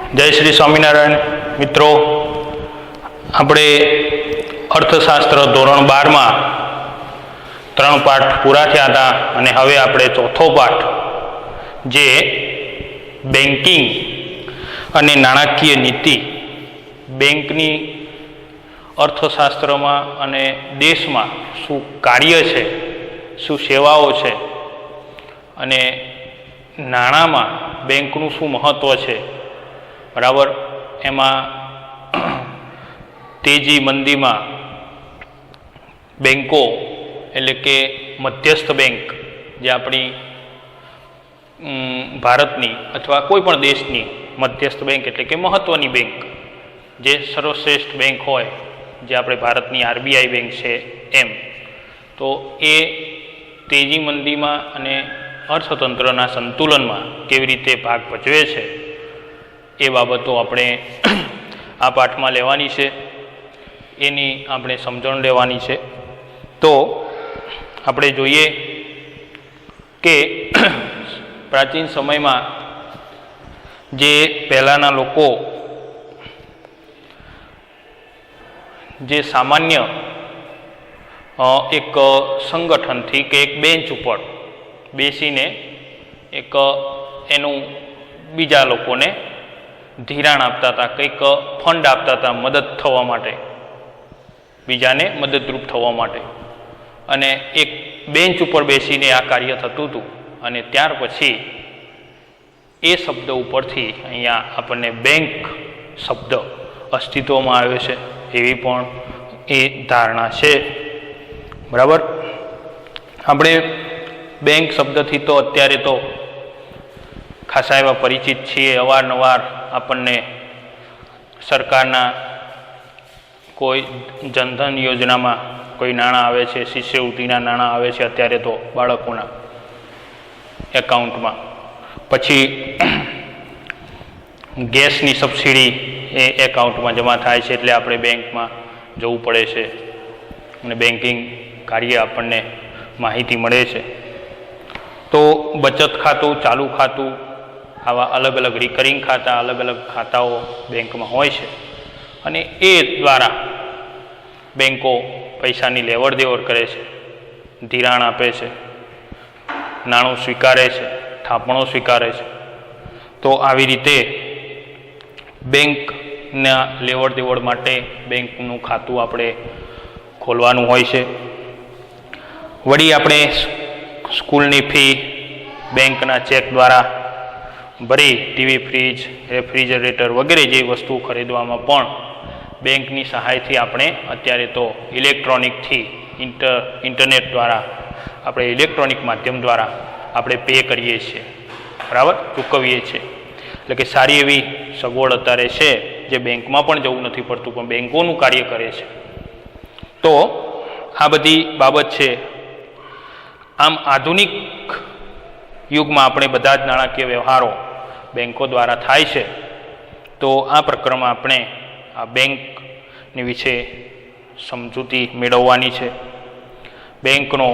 जय श्री स्वामीनारायण मित्रों, આપણે અર્થશાસ્ત્ર ધોરણ 12 માં 3 પાઠ પૂરા થયા હતા અને હવે આપણે ચોથો પાઠ જે બેન્કિંગ અને નાણાકીય નીતિ, બેંકની અર્થશાસ્ત્રમાં અને દેશમાં શું કાર્ય છે, શું સેવાઓ છે અને નાણાંમાં બેંકનું શું મહત્ત્વ છે, બરાબર. એમાં તેજી મંદીમાં બેંકો એટલે કે મધ્યસ્થ બેંક જે આપણી ભારતની અથવા કોઈ પણ દેશની મધ્યસ્થ બેંક એટલે કે મહત્ત્વની બેંક, જે સર્વશ્રેષ્ઠ બેંક હોય, જે આપણે ભારતની આરબીઆઈ બેંક છે એમ, તો એ તેજી મંદીમાં અને અર્થતંત્રના સંતુલનમાં કેવી રીતે ભાગ ભજવે છે એ બાબતો આપણે આ પાઠમાં લેવાની છે, એની આપણે સમજણ લેવાની છે. તો આપણે જોઈએ કે પ્રાચીન સમયમાં જે પહેલાંના લોકો જે સામાન્ય એક સંગઠનથી કે એક બેન્ચ ઉપર બેસીને એક એનું બીજા લોકોને ધિરાણ આપતા હતા, કંઈક ફંડ આપતા હતા મદદ થવા માટે, બીજાને મદદરૂપ થવા માટે, અને એક બેન્ચ ઉપર બેસીને આ કાર્ય થતું હતું. અને ત્યાર પછી એ શબ્દ ઉપરથી અહીંયા આપણને બેંક શબ્દ અસ્તિત્વમાં આવ્યો છે, એવી પણ એ ધારણા છે, બરાબર. આપણે બેંક શબ્દથી તો અત્યારે તો ખાસા એવા પરિચિત છીએ. અવારનવાર આપણને સરકારના કોઈ જનધન યોજનામાં કોઈ નાણાં આવે છે, શિષ્યવૃત્તિના નાણાં આવે છે અત્યારે તો બાળકોના એકાઉન્ટમાં. પછી ગેસની સબસિડી એ એકાઉન્ટમાં જમા થાય છે, એટલે આપણે બેંકમાં જવું પડે છે અને બેન્કિંગ કાર્ય આપણને માહિતી મળે છે. તો બચત ખાતું, ચાલુ ખાતું, આવા અલગ અલગ રિકરિંગ ખાતા, અલગ અલગ ખાતાઓ બેંકમાં હોય છે અને એ દ્વારા બેંકો પૈસાની લેવડ દેવડ કરે છે, ધિરાણ આપે છે, નાણું સ્વીકારે છે, થાપણો સ્વીકારે છે. તો આવી રીતે બેંકના લેવડ દેવડ માટે બેંકનું ખાતું આપણે ખોલવાનું હોય છે. વળી આપણે સ્કૂલની ફી બેંકના ચેક દ્વારા ભરી ટીવી, ફ્રીજ, રેફ્રિજરેટર વગેરે જે વસ્તુ ખરીદવામાં પણ બેંકની સહાયથી આપણે અત્યારે તો ઇલેક્ટ્રોનિકથી ઇન્ટરનેટ દ્વારા આપણે ઇલેક્ટ્રોનિક માધ્યમ દ્વારા આપણે પે કરીએ છીએ, બરાબર, ચૂકવીએ છીએ. એટલે કે સારી એવી સગવડ અત્યારે છે, જે બેંકમાં પણ જવું નથી પડતું, પણ બેંકોનું કાર્ય કરે છે. તો આ બધી બાબત છે. આમ આધુનિક યુગમાં આપણે બધા જ નાણાકીય વ્યવહારો બેંકો દ્વારા થાય છે. તો આ પ્રકરણમાં આપણે આ બેંકની વિશે સમજૂતી મેળવવાની છે. બેંકનો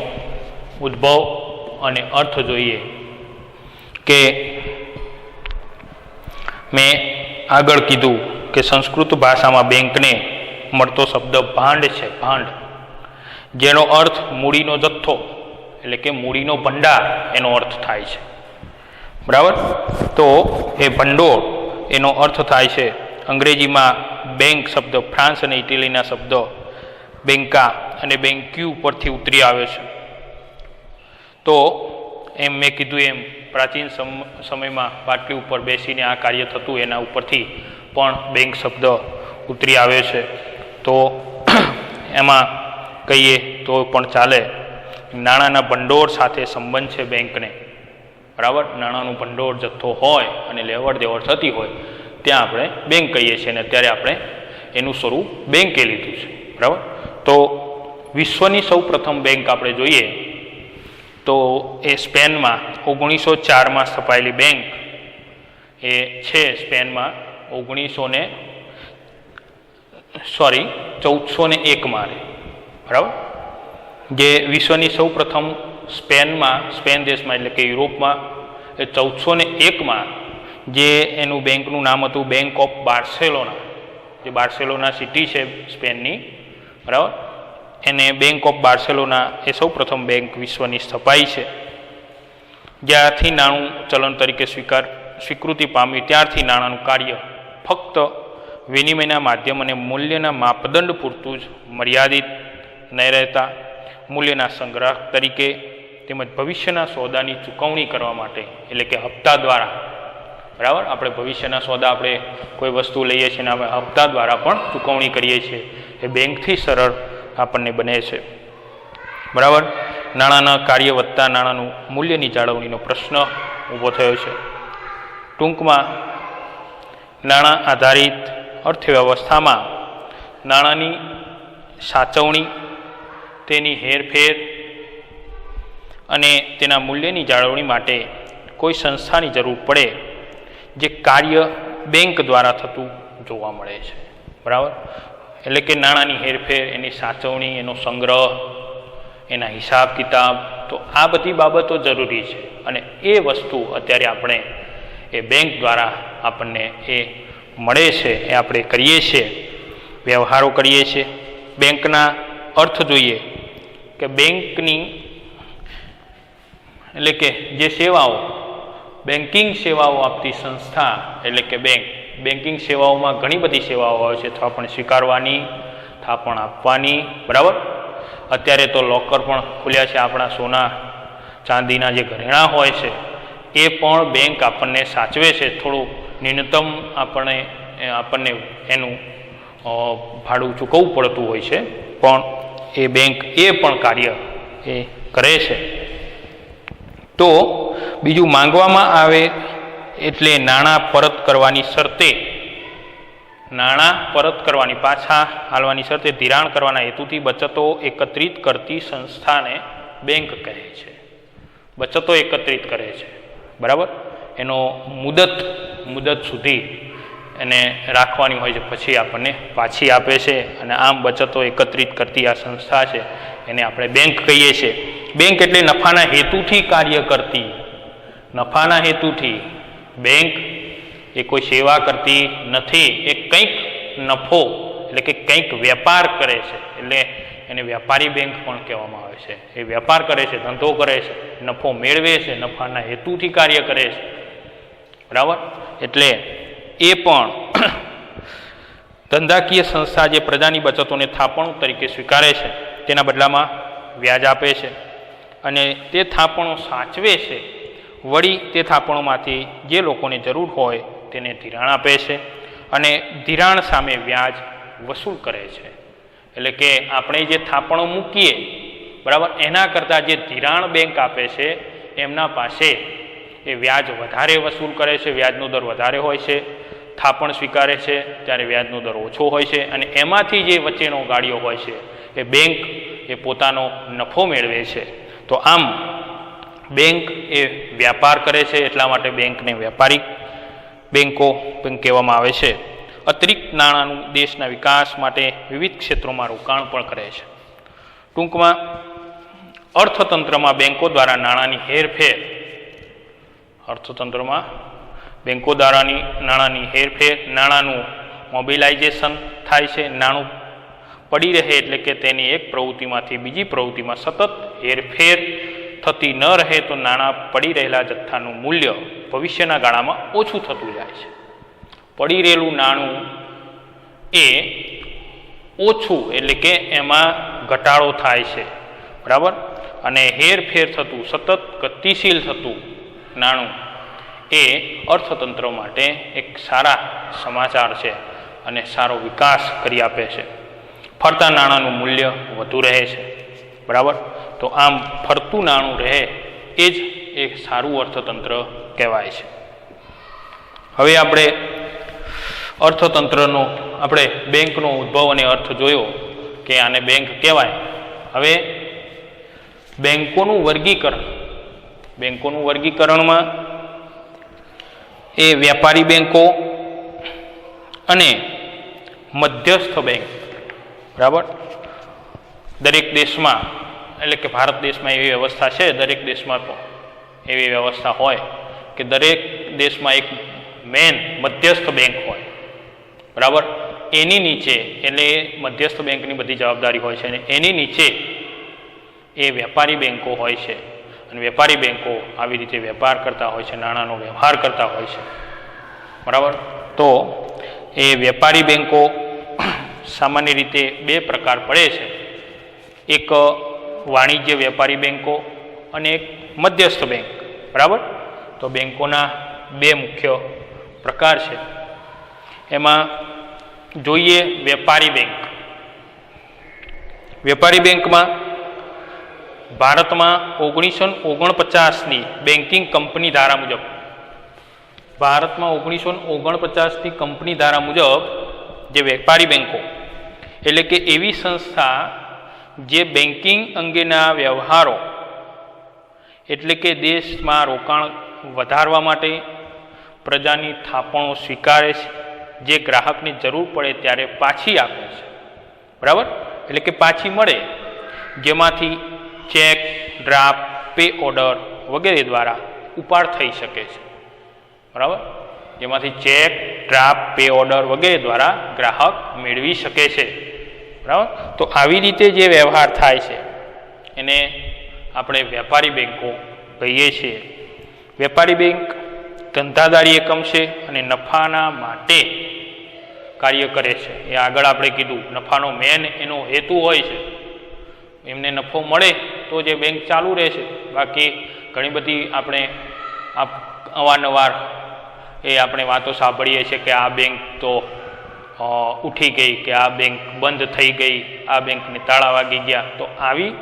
ઉદ્ભવ અને અર્થ જોઈએ કે મેં આગળ કીધું કે સંસ્કૃત ભાષામાં બેંકને મળતો શબ્દ ભાંડ છે, ભાંડ, જેનો અર્થ મૂડીનો જથ્થો એટલે કે મૂડીનો ભંડાર એનો અર્થ થાય છે, બરાબર. તો એ ભંડોળ એનો અર્થ થાય છે. અંગ્રેજીમાં બેંક શબ્દ ફ્રાન્સ અને ઇટલીના શબ્દ બેંકા અને બેંક્યુ પરથી ઉતરી આવ્યો છે. તો એમ મેં કીધું એમ પ્રાચીન સમયમાં પાટલી ઉપર બેસીને આ કાર્ય થતું, એના ઉપરથી પણ બેંક શબ્દ ઉતરી આવ્યો છે. તો એમાં કહીએ તો પણ ચાલે. નાણાંના ભંડોળ સાથે સંબંધ છે બેંકને, બરાબર. નાણાંનું ભંડોળ જથ્થો હોય અને લેવડ દેવડ થતી હોય ત્યાં આપણે બેંક કહીએ છીએ, અને અત્યારે આપણે એનું સ્વરૂપ બેંકે લીધું છે, બરાબર. તો વિશ્વની સૌ પ્રથમ બેંક આપણે જોઈએ તો એ સ્પેનમાં 1904માં સ્થપાયેલી બેંક એ છે. સ્પેનમાં 1401માં, બરાબર. જે વિશ્વની સૌ પ્રથમ સ્પેન દેશમાં એટલે કે યુરોપમાં એ 1401માં જે એનું બેંકનું નામ હતું બેંક ઓફ બાર્સેલોના, જે બાર્સેલોના સિટી છે સ્પેનની, બરાબર, એને બેંક ઓફ બાર્સેલોના એ સૌ પ્રથમ બેંક વિશ્વની સ્થપાઈ છે. જ્યારથી નાણું ચલણ તરીકે સ્વીકૃતિ પામ્યું ત્યારથી નાણાંનું કાર્ય ફક્ત વિનિમયના માધ્યમ અને મૂલ્યના માપદંડ પૂરતું જ મર્યાદિત નહીં રહેતા મૂલ્યના સંગ્રહ તરીકે તેમજ ભવિષ્યના સોદાની ચૂકવણી કરવા માટે, એટલે કે હપ્તા દ્વારા, બરાબર, આપણે ભવિષ્યના સોદા આપણે કોઈ વસ્તુ લઈએ છીએ અને આપણે હપ્તા દ્વારા પણ ચૂકવણી કરીએ છીએ, એ બેંકથી સરળ આપણને બને છે. બરાબર, નાણાંના કાર્ય વધતા નાણાંનું મૂલ્યની જાળવણીનો પ્રશ્ન ઊભો થયો છે. ટૂંકમાં નાણાં આધારિત અર્થવ્યવસ્થામાં નાણાંની સાચવણી, તેની હેરફેર અને તેના મૂલ્યની જાળવણી માટે કોઈ સંસ્થાની જરૂર પડે, જે કાર્ય બેંક દ્વારા થતું જોવા મળે છે. બરાબર, એટલે કે નાણાંની હેરફેર, એની સાચવણી, એનો સંગ્રહ, એના હિસાબ કિતાબ, તો આ બધી બાબતો જરૂરી છે અને એ વસ્તુ અત્યારે આપણે એ બેંક દ્વારા આપણને એ મળે છે, એ આપણે કરીએ છીએ, વ્યવહારો કરીએ છીએ. બેંકના અર્થ જોઈએ કે બેંકની એટલે કે જે સેવાઓ, બેન્કિંગ સેવાઓ આપતી સંસ્થા એટલે કે બેંક. બેન્કિંગ સેવાઓમાં ઘણી બધી સેવાઓ હોય છે, થાપણ સ્વીકારવાની, થાપણ આપવાની, બરાબર. અત્યારે તો લોકર પણ ખુલ્યા છે, આપણા સોના ચાંદીના જે ઘરેણાં હોય છે એ પણ બેંક આપણને સાચવે છે. થોડું ન્યૂનતમ આપણને એનું ભાડું ચૂકવવું પડતું હોય છે, પણ એ બેંક એ પણ કાર્ય એ કરે છે. તો બીજું, માંગવામાં આવે એટલે નાણાં પરત કરવાની શરતે, નાણાં પરત કરવાની, પાછા હાલવાની શરતે ધિરાણ કરવાના હેતુથી બચતો એકત્રિત કરતી સંસ્થાને બેંક કહે છે. બચતો એકત્રિત કરે છે, બરાબર, એનો મુદત સુધી એને રાખવાની હોય છે, પછી આપણને પાછી આપે છે, અને આમ બચતો એકત્રિત કરતી આ સંસ્થા છે એને આપણે બેંક કહીએ છીએ. બેંક એટલે નફાના હેતુથી કાર્ય કરતી, નફાના હેતુથી. બેંક એ કોઈ સેવા કરતી નથી, એ કંઈક નફો એટલે કે કંઈક વેપાર કરે છે, એટલે એને વેપારી બેંક પણ કહેવામાં આવે છે. એ વેપાર કરે છે, ધંધો કરે છે, નફો મેળવે છે, નફાના હેતુથી કાર્ય કરે છે, બરાબર. એટલે એ પણ ધંધાકીય સંસ્થા જે પ્રજાની બચતોને થાપણો તરીકે સ્વીકારે છે, તેના બદલામાં વ્યાજ આપે છે અને તે થાપણો સાચવે છે. વળી તે થાપણોમાંથી જે લોકોને જરૂર હોય તેને ધિરાણ આપે છે અને ધિરાણ સામે વ્યાજ વસૂલ કરે છે. એટલે કે આપણે જે થાપણો મૂકીએ, બરાબર, એના કરતાં જે ધિરાણ બેંક આપે છે એમના પાસે એ વ્યાજ વધારે વસૂલ કરે છે, વ્યાજનો દર વધારે હોય છે. થાપણ સ્વીકારે છે ત્યારે વ્યાજનો દર ઓછો હોય છે અને એમાંથી જે વચ્ચેનો ગાળિયો હોય છે એ બેંક એ પોતાનો નફો મેળવે છે. તો આમ બેંક એ વ્યાપાર કરે છે, એટલા માટે બેંકને વ્યાપારિક બેંક કહેવામાં આવે છે. અતિરિક્ત નાણાંનું દેશના વિકાસ માટે વિવિધ ક્ષેત્રોમાં રોકાણ પણ કરે છે. ટૂંકમાં અર્થતંત્રમાં બેંકો દ્વારા નાણાંની હેરફેર, અર્થતંત્રમાં બેંકો દ્વારાની નાણાંની હેરફેર, નાણાંનું મોબિલાઇઝેશન થાય છે. નાણું પડી રહે એટલે કે તેની એક પ્રવૃત્તિમાંથી બીજી પ્રવૃત્તિમાં સતત હેરફેર થતી ન રહે તો નાણાં પડી રહેલા જથ્થાનું મૂલ્ય ભવિષ્યના ગાળામાં ઓછું થતું જાય છે. પડી રહેલું નાણું એ ઓછું એટલે કે એમાં ઘટાડો થાય છે, બરાબર. અને હેરફેર થતું, સતત ગતિશીલ થતું નાણું એ અર્થતંત્ર માટે એક સારા સમાચાર છે અને સારો વિકાસ કરી આપે છે. ફરતા નાણાંનું મૂલ્ય વધુ રહે છે, બરાબર. તો આમ ફરતું નાણું રહે એ જ એક સારું અર્થતંત્ર કહેવાય છે. હવે આપણે અર્થતંત્રનો, આપણે બેંકનો ઉદ્ભવ અને અર્થ જોયો કે આને બેંક કહેવાય. હવે બેંકોનું વર્ગીકરણમાં એ વ્યાપારી બેંકો અને મધ્યસ્થ બેંક, બરાબર. દરેક દેશમાં, એટલે કે ભારત દેશમાં એવી વ્યવસ્થા છે, દરેક દેશમાં એવી વ્યવસ્થા હોય કે દરેક દેશમાં એક મેન મધ્યસ્થ બેંક હોય, બરાબર, એની નીચે એટલે મધ્યસ્થ બેંકની બધી જવાબદારી હોય છે અને એની નીચે એ વેપારી બેંકો હોય છે અને વેપારી બેંકો આવી રીતે વેપાર કરતા હોય છે, નાણાંનો વ્યવહાર કરતા હોય છે, બરાબર. તો એ વેપારી બેંકો સામાન્ય રીતે બે પ્રકાર પડે છે, એક વાણિજ્ય વેપારી બેંકો અને એક મધ્યસ્થ બેંક, બરાબર. તો બેંકોના બે મુખ્ય પ્રકાર છે. એમાં જોઈએ વેપારી બેંક. વેપારી બેંકમાં ભારતમાં 1949ની બેન્કિંગ કંપની ધારા મુજબ, ભારતમાં 1949ની કંપની ધારા મુજબ જે વેપારી બેંકો એટલે કે એવી સંસ્થા જે બેન્કિંગ અંગેના વ્યવહારો એટલે કે દેશમાં રોકાણ વધારવા માટે પ્રજાની થાપણો સ્વીકારે છે, જે ગ્રાહકને જરૂર પડે ત્યારે પાછી આપે છે, બરાબર, એટલે કે પાછી મળે, જેમાંથી ચેક, ડ્રાફ્ટ, પે ઓર્ડર વગેરે દ્વારા ઉપાડ થઈ શકે છે, બરાબર, જેમાંથી ચેક, ડ્રાફ્ટ, પે ઓર્ડર વગેરે દ્વારા ગ્રાહક મેળવી શકે છે, બરાબર. તો આવી રીતે જે વ્યવહાર થાય છે એને આપણે વેપારી બેંકો કહીએ છીએ. વેપારી બેંક ધંધાદારી એકમ છે અને નફાના માટે કાર્ય કરે છે. એ આગળ આપણે કીધું, નફાનો મેન એનો હેતુ હોય છે, એમને નફો મળે તો જે બેંક ચાલુ રહે છે. બાકી ઘણી બધી આપણે અવારનવાર એ આપણે વાતો સાંભળીએ છીએ કે આ બેંક તો ઉઠી ગઈ, કે આ બેંક બંધ થઈ ગઈ, આ બેંકને તાળા વાગી ગયા. તો આવી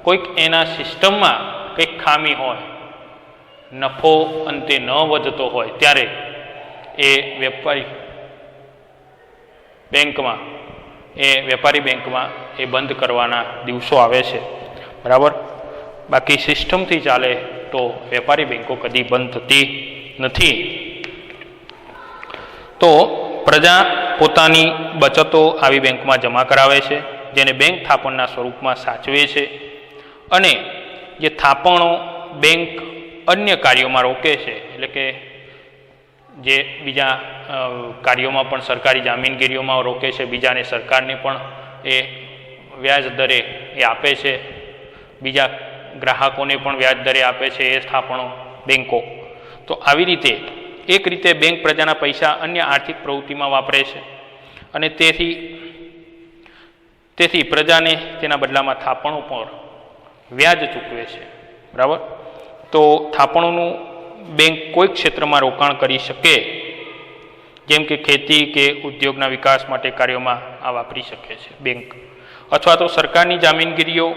કોઈક એના સિસ્ટમમાં કંઈક ખામી હોય, નફો અંતે ન વધતો હોય, ત્યારે એ વેપારી બેંકમાં એ બંધ કરવાના દિવસો આવે છે, બરાબર. બાકી સિસ્ટમથી ચાલે તો વેપારી બેંકો કદી બંધ થતી નથી. તો પ્રજા પોતાની બચતો આવી બેંકમાં જમા કરાવે છે, જેને બેંક થાપણના સ્વરૂપમાં સાચવે છે, અને જે થાપણો બેંક અન્ય કાર્યોમાં રોકે છે, એટલે કે જે બીજા કાર્યોમાં પણ સરકારી જામીનગીરીઓમાં રોકે છે, બીજાને સરકારને પણ એ વ્યાજ દરે એ આપે છે, બીજા ગ્રાહકોને પણ વ્યાજ દરે આપે છે એ થાપણો બેંકો. તો આવી રીતે એક રીતે બેંક પ્રજાના પૈસા અન્ય આર્થિક પ્રવૃત્તિમાં વાપરે છે અને તેથી પ્રજાને તેના બદલામાં થાપણો પર વ્યાજ ચૂકવે છે, બરાબર. તો થાપણોનું બેંક કોઈ ક્ષેત્રમાં રોકાણ કરી શકે, જેમ કે ખેતી કે ઉદ્યોગના વિકાસ માટે કાર્યોમાં આ વાપરી શકે છે બેંક, અથવા તો સરકારની જામીનગીરીઓ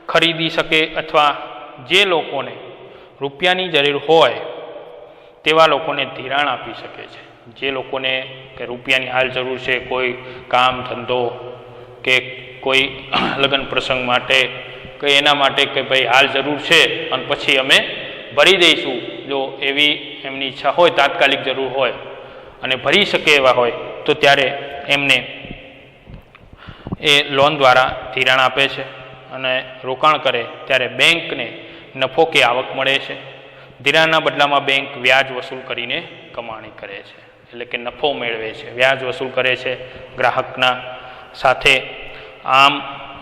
ખરીદી શકે, અથવા જે લોકોને રૂપિયાની જરૂર હોય તેવા લોકોને ધિરાણ આપી શકે છે. જે લોકોને કે રૂપિયાની હાલ જરૂર છે, કોઈ કામ ધંધો કે કોઈ લગ્ન પ્રસંગ માટે કે એના માટે કે ભાઈ હાલ જરૂર છે અને પછી અમે ભરી દઈશું, જો એવી એમની ઈચ્છા હોય, તાત્કાલિક જરૂર હોય અને ભરી શકે એવા હોય, તો ત્યારે એમને એ લોન દ્વારા ધિરાણ આપે છે અને રોકાણ કરે ત્યારે બેંકને નફો કે આવક મળે છે. ધિરાણના બદલામાં બેંક વ્યાજ વસૂલ કરીને કમાણી કરે છે, એટલે કે નફો મેળવે છે, વ્યાજ વસૂલ કરે છે ગ્રાહકના સાથે. આમ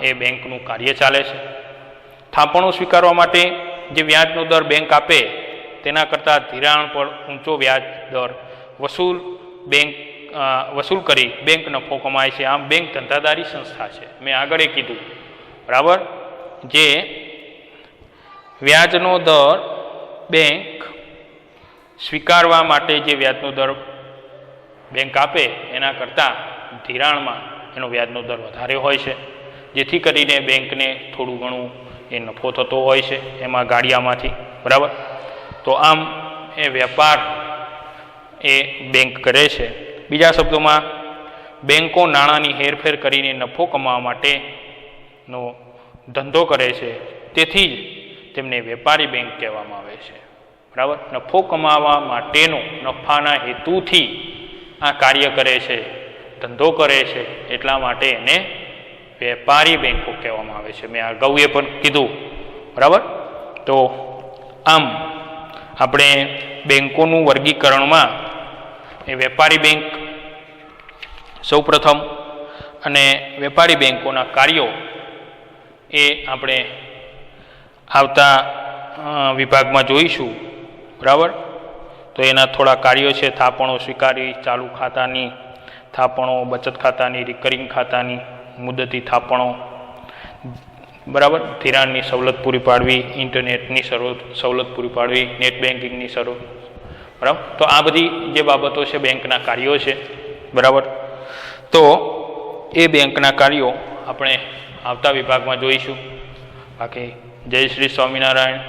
એ બેંકનું કાર્ય ચાલે છે. થાપણો સ્વીકારવા માટે જે વ્યાજનો દર બેંક આપે તેના કરતાં ધિરાણ પર ઊંચો વ્યાજ દર વસૂલ કરી બેંક નફો કમાય છે. આમ બેંક ધંધાદારી સંસ્થા છે. મેં આગળ કીધું, બરાબર, જે વ્યાજનો દર બેંક સ્વીકારવા માટે જે વ્યાજનો દર બેંક આપે એના કરતાં ધિરાણમાં એનો વ્યાજનો દર વધારે હોય છે, જેથી કરીને બેંકને થોડું ઘણું એ નફો થતો હોય છે એમાં ગાડિયામાંથી, બરાબર. તો આમ એ વેપાર એ બેંક કરે છે. બીજા શબ્દોમાં બેંકો નાણાંની હેરફેર કરીને નફો કમાવા માટેનો ધંધો કરે છે, તેથી જ તેમને વેપારી બેંક કહેવામાં આવે છે, બરાબર. નફો કમાવા માટેનો નફાના હેતુથી આ કાર્ય કરે છે, ધંધો કરે છે, એટલા માટે એને વેપારી બેંકો કહેવામાં આવે છે. મેં અગાઉ એ પણ કીધું, બરાબર. તો આમ આપણે બેંકોનું વર્ગીકરણમાં એ વેપારી બેંક સૌપ્રથમ, અને વેપારી બેંકોના કાર્યો એ આપણે આવતા વિભાગમાં જોઈશું. બરાબર. તો એના થોડા કાર્યો છે: થાપણો સ્વીકારવી, ચાલુ ખાતાની થાપણો, બચત ખાતાની, રિકરિંગ ખાતાની, મુદતી થાપણો, બરાબર, ધિરાણની સવલત પૂરી પાડવી, ઇન્ટરનેટની સવલત પૂરી પાડવી, નેટ બેન્કિંગની સવલત. બરાબર. તો આ બધી જે બાબતો છે બેંકના કાર્યો છે. બરાબર. તો એ બેંકના કાર્યો આપણે આવતા વિભાગમાં જોઈશું. બાકી જય શ્રી સ્વામિનારાયણ.